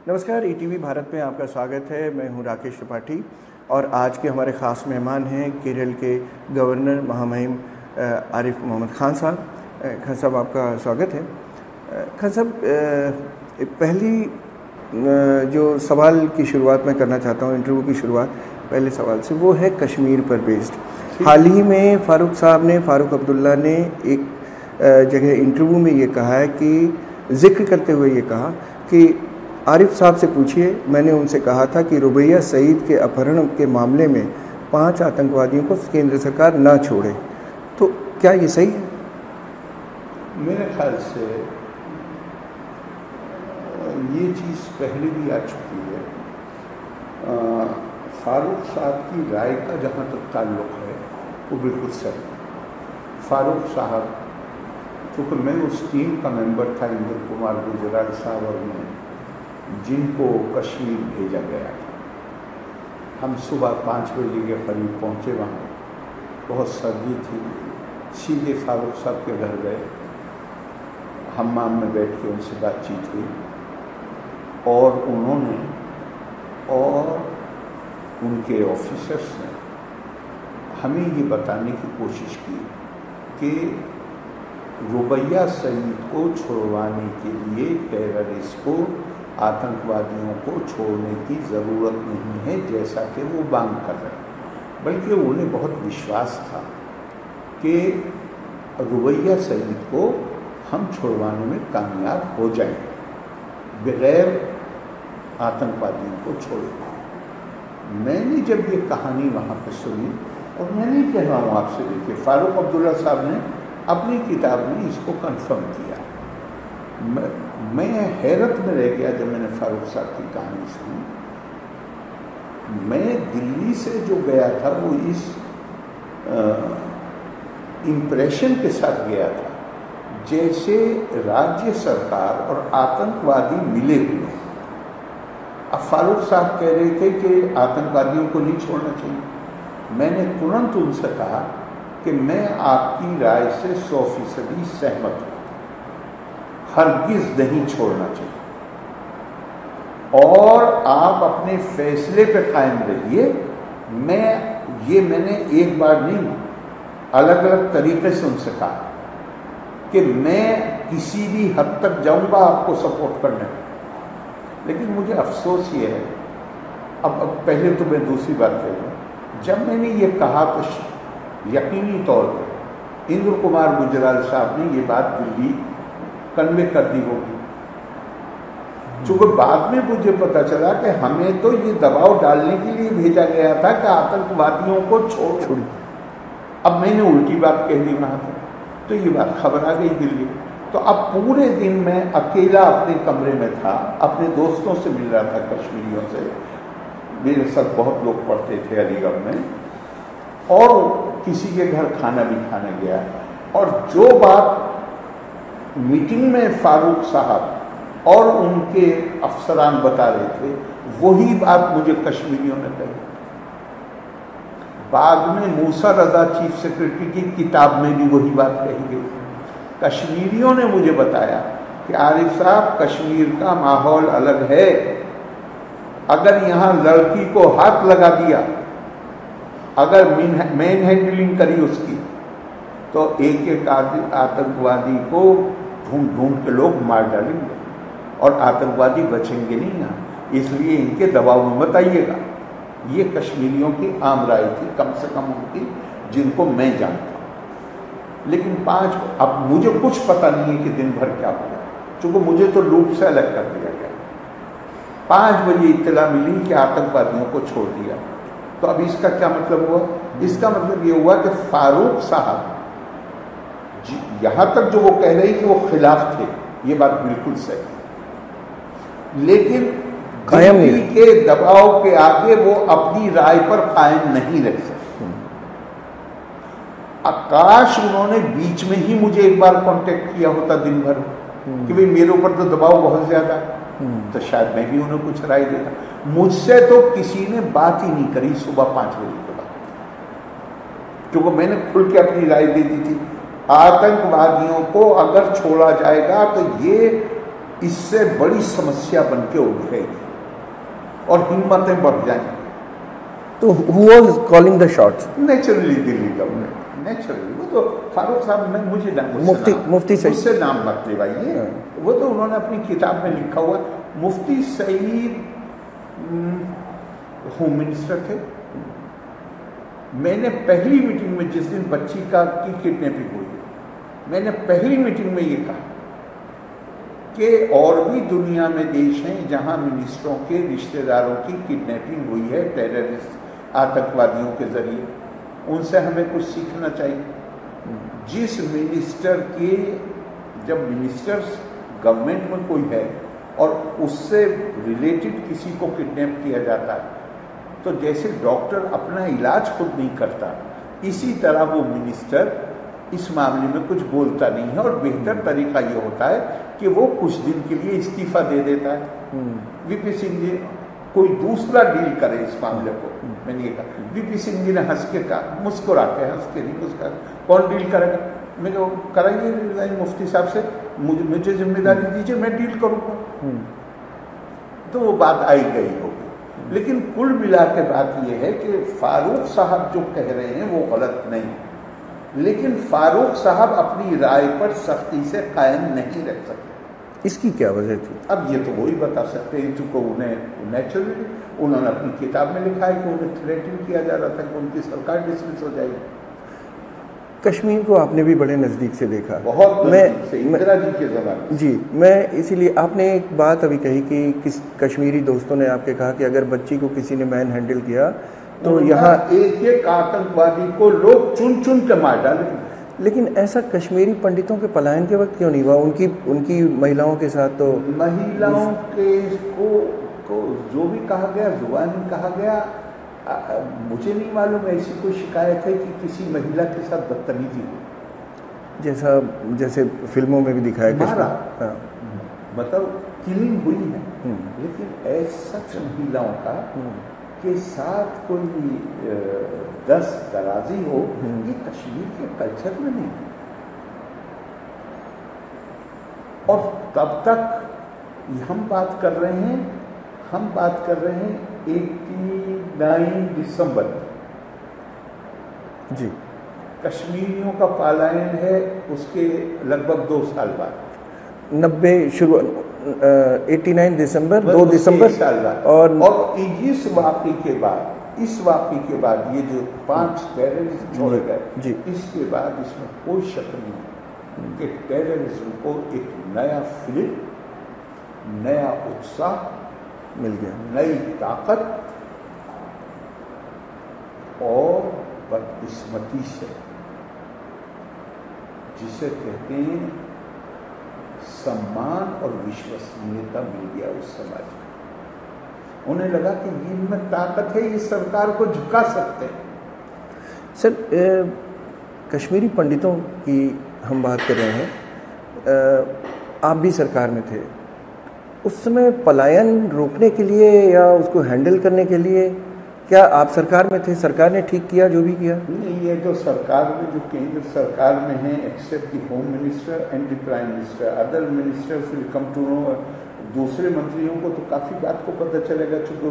नमस्कार, ईटीवी भारत में आपका स्वागत है। मैं हूं राकेश त्रिपाठी और आज के हमारे ख़ास मेहमान हैं केरल के गवर्नर महामहिम आरिफ मोहम्मद खान साहब। खान साहब, आपका स्वागत है। खान साहब, पहली जो सवाल की शुरुआत मैं करना चाहता हूं, इंटरव्यू की शुरुआत पहले सवाल से, वो है कश्मीर पर बेस्ड। हाल ही में फारूक अब्दुल्ला ने एक जगह इंटरव्यू में ये कहा है कि जिक्र करते हुए ये कहा कि आरिफ साहब से पूछिए, मैंने उनसे कहा था कि रुबैया सईद के अपहरण के मामले में 5 आतंकवादियों को केंद्र सरकार ना छोड़े। तो क्या ये सही है? मेरे ख्याल से ये चीज़ पहले भी आ चुकी है। फारूक साहब की राय का जहाँ तक ताल्लुक़ है वो बिल्कुल सही। फारूक साहब, क्योंकि मैं उस टीम का मेंबर था, इंद्र कुमार गुजराल साहब और मैं, जिनको कश्मीर भेजा गया था। हम सुबह 5 बजे के करीब पहुँचे वहाँ। बहुत सर्दी थी। सीधे फारूक साहब के घर गए, हम्माम में बैठ के उनसे बातचीत हुई और उन्होंने और उनके ऑफिसर्स ने हमें ये बताने की कोशिश की कि रुबैया सईद को छुड़वाने के लिए टेररिस्ट को, आतंकवादियों को छोड़ने की ज़रूरत नहीं है जैसा कि वो मांग कर रहे हैं, बल्कि उन्हें बहुत विश्वास था कि रुबैया सईद को हम छुड़वाने में कामयाब हो जाएंगे बग़ैर आतंकवादियों को छोड़े। मैंने जब ये कहानी वहाँ पर सुनी, और मैं नहीं कह रहा हूँ आपसे, देखिए फारूक अब्दुल्ला साहब ने अपनी किताब में इसको कंफर्म किया। मैं हैरत में रह गया जब मैंने फारूक साहब की कहानी सुनी। मैं दिल्ली से जो गया था वो इस इम्प्रेशन के साथ गया था जैसे राज्य सरकार और आतंकवादी मिले हुए। अब फारूक साहब कह रहे थे कि आतंकवादियों को नहीं छोड़ना चाहिए। मैंने तुरंत उनसे कहा कि मैं आपकी राय से 100% सहमत हूँ, हरगिज़ नहीं छोड़ना चाहिए और आप अपने फैसले पे कायम रहिए। मैंने एक बार नहीं, अलग अलग तरीके से उनसे कहा कि मैं किसी भी हद तक जाऊंगा आपको सपोर्ट करने में। लेकिन मुझे अफसोस ये है, अब पहले तो मैं दूसरी बात कह रहा हूँ, जब मैंने ये कहा तो यकीनी तौर पर इंद्र कुमार गुजराल साहब ने ये बात दिल्ली कन्वे कर दी होगी, चूँकि बाद में मुझे पता चला कि हमें तो ये दबाव डालने के लिए भेजा गया था कि आतंकवादियों को छोड़। अब मैंने उल्टी बात कह दी वहाँ पर, तो ये बात खबर आ गई दिल्ली। तो अब पूरे दिन मैं अकेला अपने कमरे में था, अपने दोस्तों से मिल रहा था, कश्मीरियों से। मेरे साथ बहुत लोग पढ़ते थे अलीगढ़ में, और किसी के घर खाना भी खाने गया। और जो बात मीटिंग में फारूक साहब और उनके अफसरान बता रहे थे, वही बात मुझे कश्मीरियों ने कही। बाद में मूसा रजा चीफ सेक्रेटरी की किताब में भी वही बात कही गई। कश्मीरियों ने मुझे बताया कि आरिफ साहब, कश्मीर का माहौल अलग है। अगर यहाँ लड़की को हाथ लगा दिया, अगर मैन हैंडलिंग करी उसकी, तो एक एक आतंकवादी को ढूंढ ढूंढ के लोग मार डालेंगे और आतंकवादी बचेंगे नहीं यहाँ। इसलिए इनके दबाव में मत आइएगा। ये कश्मीरियों की आम राय थी, कम से कम उनकी, जिनको मैं जानता हूँ। लेकिन अब मुझे कुछ पता नहीं है कि दिन भर क्या हुआ, क्योंकि मुझे तो लूप से अलग कर दिया गया। 5 बजे इत्तला मिली कि आतंकवादियों को छोड़ दिया। तो अब इसका क्या मतलब हुआ? इसका मतलब ये हुआ कि फारूक साहब, यहां तक जो वो कह रहे कि वो खिलाफ थे, ये बात बिल्कुल सही, लेकिन दिल्ली के दबाव के आगे वो अपनी राय पर कायम नहीं रह सकते। आकाश, उन्होंने बीच में ही मुझे एक बार कांटेक्ट किया होता दिन भर कि भाई मेरे ऊपर तो दबाव बहुत ज्यादा है, तो शायद मैं भी उन्हें कुछ राय देता। मुझसे तो किसी ने बात ही नहीं करी सुबह 5 बजे के बाद, क्योंकि मैंने खुल के अपनी राय दे दी थी। आतंकवादियों को अगर छोड़ा जाएगा तो ये इससे बड़ी समस्या बन के उभरेगी और हिम्मतें बढ़ जाएंगी। तो who was calling the shots? Naturally Delhi government, naturally. वो तो फारूक साहब ने मुझे मुफ्ती सईद मुझसे नाम मत लिवाइए, वो तो उन्होंने अपनी किताब में लिखा हुआ। मुफ्ती सईद होम मिनिस्टर थे। मैंने पहली मीटिंग में, जिस दिन बच्ची की किडनैपिंग हुई, मैंने पहली मीटिंग में ये कहा कि और भी दुनिया में देश हैं जहां मिनिस्टरों के रिश्तेदारों की किडनैपिंग हुई है टेररिस्ट आतंकवादियों के जरिए, उनसे हमें कुछ सीखना चाहिए। जिस मिनिस्टर के, जब मिनिस्टर्स गवर्नमेंट में कोई है और उससे रिलेटेड किसी को किडनैप किया जाता है, तो जैसे डॉक्टर अपना इलाज खुद नहीं करता, इसी तरह वो मिनिस्टर इस मामले में कुछ बोलता नहीं है। और बेहतर तरीका ये होता है कि वो कुछ दिन के लिए इस्तीफा दे देता है। वीपी सिंह जी कोई दूसरा डील करे इस मामले को। मैंने ये कहा, वीपी सिंह जी ने हंस के कहा, मुस्कुरा के, हंस के नहीं मुस्कुरा, कौन डील करेगा? मैं कराइए मुफ्ती साहब से, मुझे जिम्मेदारी दीजिए, मैं डील करूँगा। तो वो बात आई गई होगी। लेकिन कुल मिला के बात ये है कि फारूक साहब जो कह रहे हैं वो गलत नहीं, लेकिन फारूक साहब अपनी राय पर सख्ती से कायम नहीं रह सकते। इसकी क्या वजह थी? अब ये तो वही बता सकते हैं, चूंकि उन्हें नेचुरली, उन्होंने अपनी किताब में लिखा है कि उन्हें थ्रेटन किया जा रहा था कि उनकी सरकार डिसमिस हो जाएगी। कश्मीर को आपने भी बड़े नज़दीक से देखा, बहुत नज़दीक से, इंदिरा जी के ज़माने। जी, मैं इसीलिए, आपने एक बात अभी कही कि किस कश्मीरी दोस्तों ने आपके कहा कि अगर बच्ची को किसी ने मैन हैंडल किया तो यहाँ एक एक आतंकवादी को लोग चुन चुन के मार डाले। लेकिन ऐसा कश्मीरी पंडितों के पलायन के वक्त क्यों नहीं हुआ? उनकी महिलाओं के साथ तो महिलाओं के को जो भी कहा गया, जुबानी कहा गया, मुझे नहीं मालूम ऐसी कोई शिकायत है कि किसी महिला के साथ बदतमीजी हुई, जैसे फिल्मों में भी दिखाया मारा, हाँ। मतलब किलिंग हुई है। लेकिन ऐसा महिलाओं का के साथ कोई दस दराजी हो, ये कश्मीर के कल्चर में नहीं। और तब तक हम बात कर रहे हैं 89 दिसंबर जी। कश्मीरियों का पलायन है उसके लगभग 2 साल बाद, 89 दिसंबर, 2 दिसंबर साल बाद। और इस वाक़े के बाद ये जो 5 टेररिस्ट छोड़े गए, इसके बाद इसमें कोई शक नहीं कि टेररिज्म को एक नया फिल्म, नया उत्साह मिल गया, नई ताकत, और बदकिस्मती से जिसे कहते हैं सम्मान और विश्वसनीयता मिल गया उस समाज में। उन्हें लगा कि इनमें ताकत है, ये सरकार को झुका सकते हैं। सर, कश्मीरी पंडितों की हम बात कर रहे हैं, आप भी सरकार में थे उस समय, पलायन रोकने के लिए या उसको हैंडल करने के लिए क्या आप सरकार में थे? सरकार ने ठीक किया जो भी किया? नहीं, ये जो सरकार में, जो केंद्र सरकार में है, except the home minister and the prime minister, other ministers will come to know. दूसरे मंत्रियों को तो काफ़ी बात को पता चलेगा, चूँकि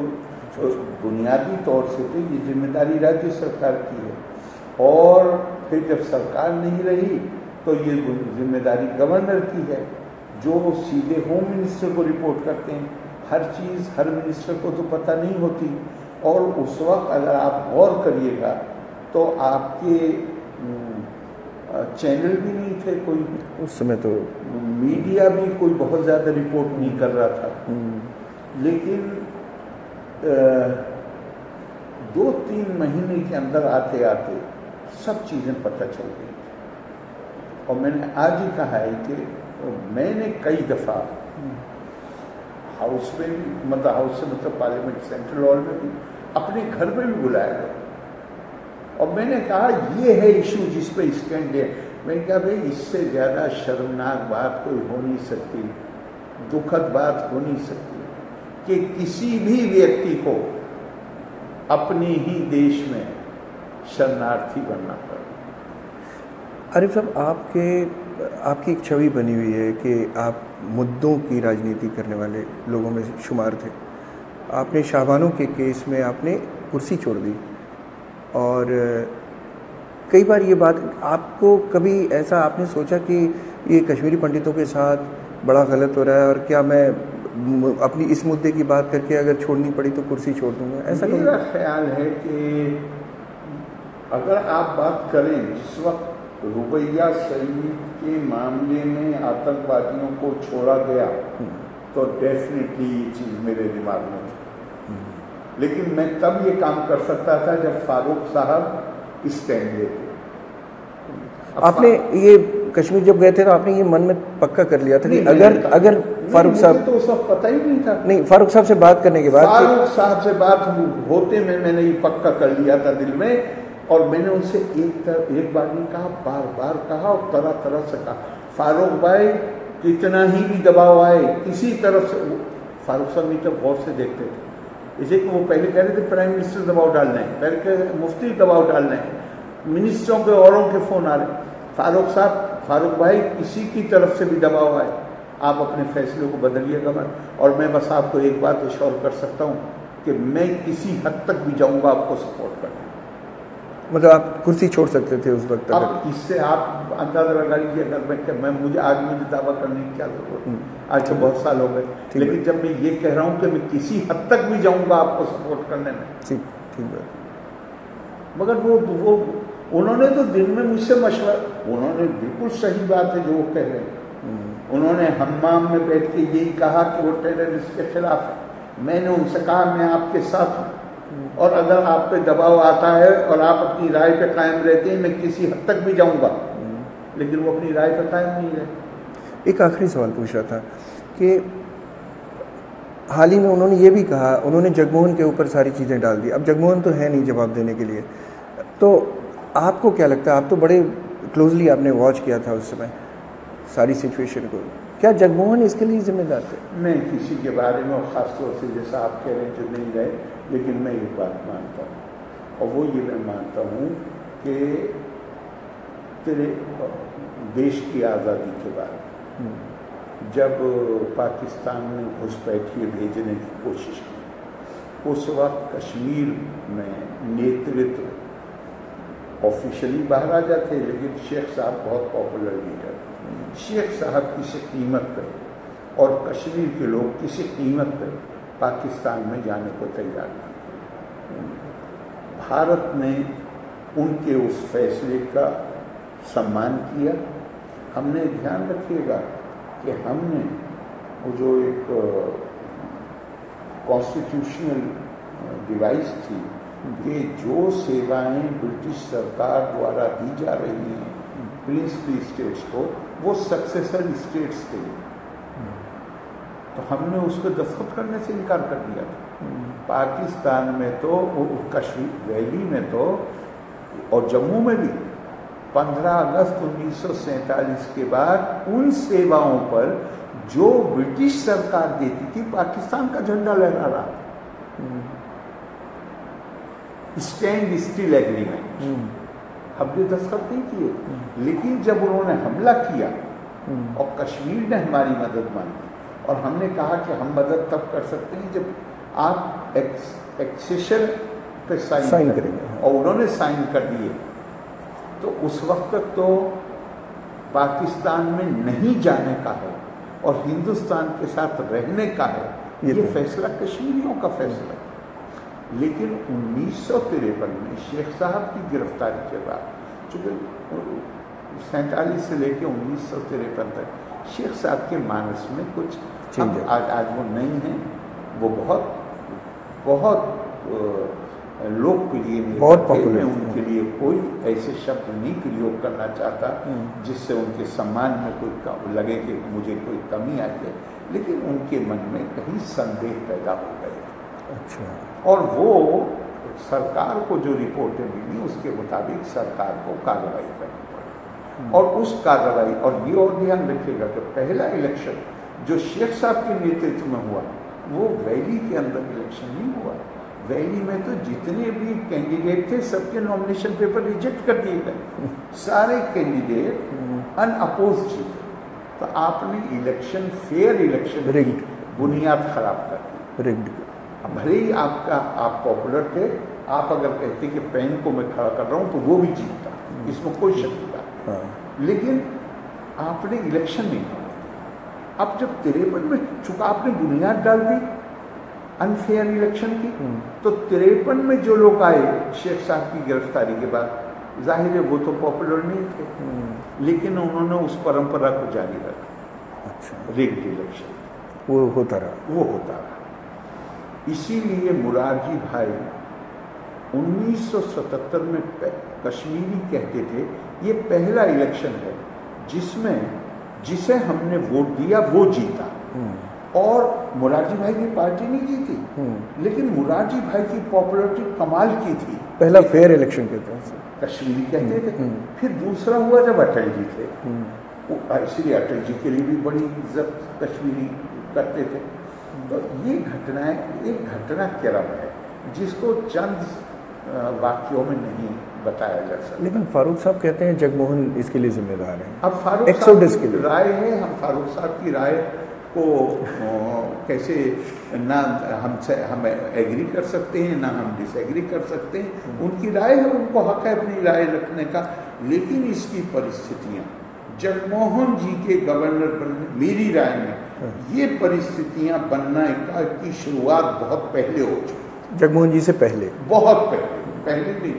बुनियादी तौर से तो ये जिम्मेदारी राज्य सरकार की है, और फिर जब सरकार नहीं रही तो ये जिम्मेदारी गवर्नर की है, जो सीधे होम मिनिस्टर को रिपोर्ट करते हैं। हर चीज़ हर मिनिस्टर को तो पता नहीं होती, और उस वक्त अगर आप गौर करिएगा तो आपके चैनल भी नहीं थे कोई, उस समय तो मीडिया भी कोई बहुत ज़्यादा रिपोर्ट नहीं कर रहा था। लेकिन 2-3 महीने के अंदर आते आते सब चीज़ें पता चल गई। और मैंने आज ही कहा है कि मैंने कई दफ़ा हाउस में भी, मतलब हाउस से मतलब पार्लियामेंट सेंट्रल हॉल में भी, अपने घर में भी बुलाया गया, और मैंने कहा ये है इशू जिस पे स्टैंड है। मैंने कहा भाई इससे ज़्यादा शर्मनाक बात कोई हो नहीं सकती, दुखद बात हो नहीं सकती कि किसी भी व्यक्ति को अपने ही देश में शरणार्थी बनना पड़े। आरिफ साहब, आपकी एक छवि बनी हुई है कि आप मुद्दों की राजनीति करने वाले लोगों में शुमार थे। आपने शाहबानों के केस में आपने कुर्सी छोड़ दी, और कई बार ये बात, आपको कभी ऐसा आपने सोचा कि ये कश्मीरी पंडितों के साथ बड़ा गलत हो रहा है और क्या मैं अपनी इस मुद्दे की बात करके अगर छोड़नी पड़ी तो कुर्सी छोड़ दूंगा? ऐसा मेरा ख्याल है कि अगर आप बात करें जिस वक्त रुबैया सईद के मामले में आतंकवादियों को छोड़ा गया तो डेफिनेटली ये चीज़ मेरे दिमाग में थी, लेकिन मैं तब ये काम कर सकता था जब फारूक साहब स्टैंड लेते। आपने ये कश्मीर जब गए थे तो आपने ये मन में पक्का कर लिया था कि अगर फारूक साहब, तो उस वक्त पता ही नहीं था। नहीं, फारूक साहब से बात करने के बाद, फारूक साहब से बात होते में मैंने ये पक्का कर लिया था दिल में, और मैंने उनसे एक बार नहीं कहा, बार बार कहा और तरह तरह से कहा, फारूक भाई कितना ही भी दबाव आए किसी तरफ से, फारूक साहब नहीं तो गौर से देखते थे। जैसे कि वो पहले कह रहे थे प्राइम मिनिस्टर दबाव डालना है, पहले कह रहे मुफ्ती दबाव डालना है, मिनिस्टरों के औरों के फोन आ रहे, फारूक साहब, फारूक भाई किसी की तरफ से भी दबाव आए आप अपने फैसले को बदलिएगा मत। और मैं बस आपको एक बात इश्योर कर सकता हूँ कि मैं किसी हद तक भी जाऊँगा आपको सपोर्ट करने। मतलब आप कुर्सी छोड़ सकते थे उस वक्त? अब इससे आप अंदाजा लगा लीजिए, अगर मैं मुझे आज मुझे दावा करने की क्या जरूरत है, आज तो बहुत साल हो गए, लेकिन जब मैं ये कह रहा हूँ कि मैं किसी हद तक भी जाऊँगा आपको सपोर्ट करने में। ठीक है। मगर वो उन्होंने तो दिन में मुझसे मशवरा, उन्होंने बिल्कुल सही बात है जो वो कह रहे हैं, उन्होंने हम्माम में बैठ के यही कहा कि वो टेररिस्ट के खिलाफ है। मैंने उनसे कहा मैं आपके साथ हूँ, और अगर आप पे दबाव आता है और आप अपनी राय पे कायम रहते हैं, मैं किसी हद तक भी जाऊंगा, लेकिन वो अपनी राय पे कायम नहीं रहे। एक आखिरी सवाल पूछ रहा था कि हाल ही में उन्होंने ये भी कहा, उन्होंने जगमोहन के ऊपर सारी चीज़ें डाल दी। अब जगमोहन तो है नहीं जवाब देने के लिए, तो आपको क्या लगता है, आप तो बड़े क्लोजली आपने वॉच किया था उस समय सारी सिचुएशन को, क्या जगमोहन इसके लिए जिम्मेदार थे? मैं किसी के बारे में, और ख़ासतौर से जैसा आप कह रहे हैं जो नहीं रहे, लेकिन मैं एक बात मानता हूँ, और वो ये मैं मानता हूँ कि तेरे देश की आज़ादी के बाद जब पाकिस्तान ने घुसपैठिए भेजने की कोशिश की, उस वक्त कश्मीर में नेतृत्व ऑफिशियली महाराजा थे, लेकिन शेख साहब बहुत पॉपुलर लीडर थे। शेख साहब किसी कीमत पर और कश्मीर के लोग किसी कीमत पर पाकिस्तान में जाने को तैयार नहीं थे। भारत ने उनके उस फैसले का सम्मान किया। हमने ध्यान रखिएगा कि हमने वो जो एक कॉन्स्टिट्यूशनल डिवाइस थी कि जो सेवाएं ब्रिटिश सरकार द्वारा दी जा रही हैं प्रिंसली स्टेट्स को, वो सक्सेसर स्टेट्स थे, तो हमने उसको दस्तखत करने से इनकार कर दिया था। पाकिस्तान में तो, कश्मीर वैली में तो, और जम्मू में भी 15 अगस्त 1947 के बाद उन सेवाओं पर जो ब्रिटिश सरकार देती थी, पाकिस्तान का झंडा लहरा रहा था। स्टैंड स्टिल एग्रीमेंट हमने दस्तखत नहीं किए, लेकिन जब उन्होंने हमला किया और कश्मीर ने हमारी मदद मांगी, और हमने कहा कि हम मदद तब कर सकते हैं जब आप एक्सेशन पे साइन करेंगे, और उन्होंने साइन कर दिए, तो उस वक्त तक तो पाकिस्तान में नहीं जाने का है और हिंदुस्तान के साथ रहने का है, ये फैसला कश्मीरियों का फैसला है। लेकिन 1953 में शेख साहब की गिरफ्तारी के बाद, चूँकि 47 से लेकर 1953 तक शेख साहब के मानस में कुछ आज वो नहीं है, वो बहुत लोकप्रिय नहीं, मैं उनके लिए कोई ऐसे शब्द नहीं प्रयोग करना चाहता जिससे उनके सम्मान में कोई लगे कि मुझे कोई कमी आई है, लेकिन उनके मन में कहीं संदेह पैदा हो गए। अच्छा। और वो सरकार को जो रिपोर्टें मिली उसके मुताबिक सरकार को कार्रवाई करनी पड़ी, और उस कार्रवाई, और ये और ध्यान रखिएगा कि पहला इलेक्शन जो शेख साहब के नेतृत्व में हुआ वो वैली के अंदर इलेक्शन नहीं हुआ। वैली में तो जितने भी कैंडिडेट थे सबके नॉमिनेशन पेपर रिजेक्ट कर दिए गए, सारे कैंडिडेट अनअपोज जीते। तो आपने इलेक्शन, फेयर इलेक्शन की बुनियाद खराब कर दी। रिग्ड। भले ही आप पॉपुलर थे, आप अगर कहते कि पेन को मैं खड़ा कर रहा हूँ तो वो भी जीतता, इसमें कोई शक नहीं था, लेकिन आपने इलेक्शन नहीं किया। अब जब 53 में चूंकि आपने बुनियाद डाल दी अनफेयर इलेक्शन की, तो 53 में जो लोग आए शेख साहब की गिरफ्तारी के बाद, जाहिर है वो तो पॉपुलर नहीं थे, लेकिन उन्होंने उस परंपरा को जारी रखा। अच्छा। रिग्ड इलेक्शन वो होता रहा। इसीलिए मुरारजी भाई 1977 में कश्मीरी कहते थे ये पहला इलेक्शन है जिसे हमने वोट दिया वो जीता। और मुरारजी भाई की पार्टी नहीं जीती, लेकिन मुरारजी भाई की पॉपुलैरिटी कमाल की थी। पहला फेयर इलेक्शन कहते हैं, कश्मीरी कहते थे। फिर दूसरा हुआ जब अटल जी थे, इसलिए अटल जी के लिए भी बड़ी इज्जत कश्मीरी करते थे। तो ये घटनाएं एक घटनाक्रम है जिसको चंद वाक्यों में नहीं बताया जा सकता। लेकिन फारूक साहब कहते हैं जगमोहन इसके लिए जिम्मेदार हैं। अब फारूक साहब की राय है, हम फारूक साहब की राय को कैसे ना हम एग्री कर सकते हैं ना हम डिसएग्री कर सकते हैं। उनकी राय है, उनको हक है अपनी राय रखने का, लेकिन इसकी परिस्थितियां जगमोहन जी के गवर्नर बनने, मेरी राय में ये परिस्थितियां बनना की शुरुआत बहुत पहले हो चुकी। जगमोहन जी से पहले, बहुत पहले नहीं,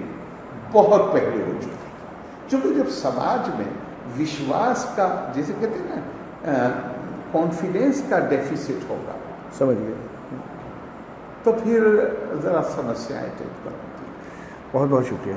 बहुत पहले हो चुकी। क्योंकि जब समाज में विश्वास का, जैसे कहते हैं ना, कॉन्फिडेंस का डेफिसिट होगा, समझ गए, तो फिर जरा समस्याएं तो उत्पन्न होती हैं। बहुत बहुत शुक्रिया।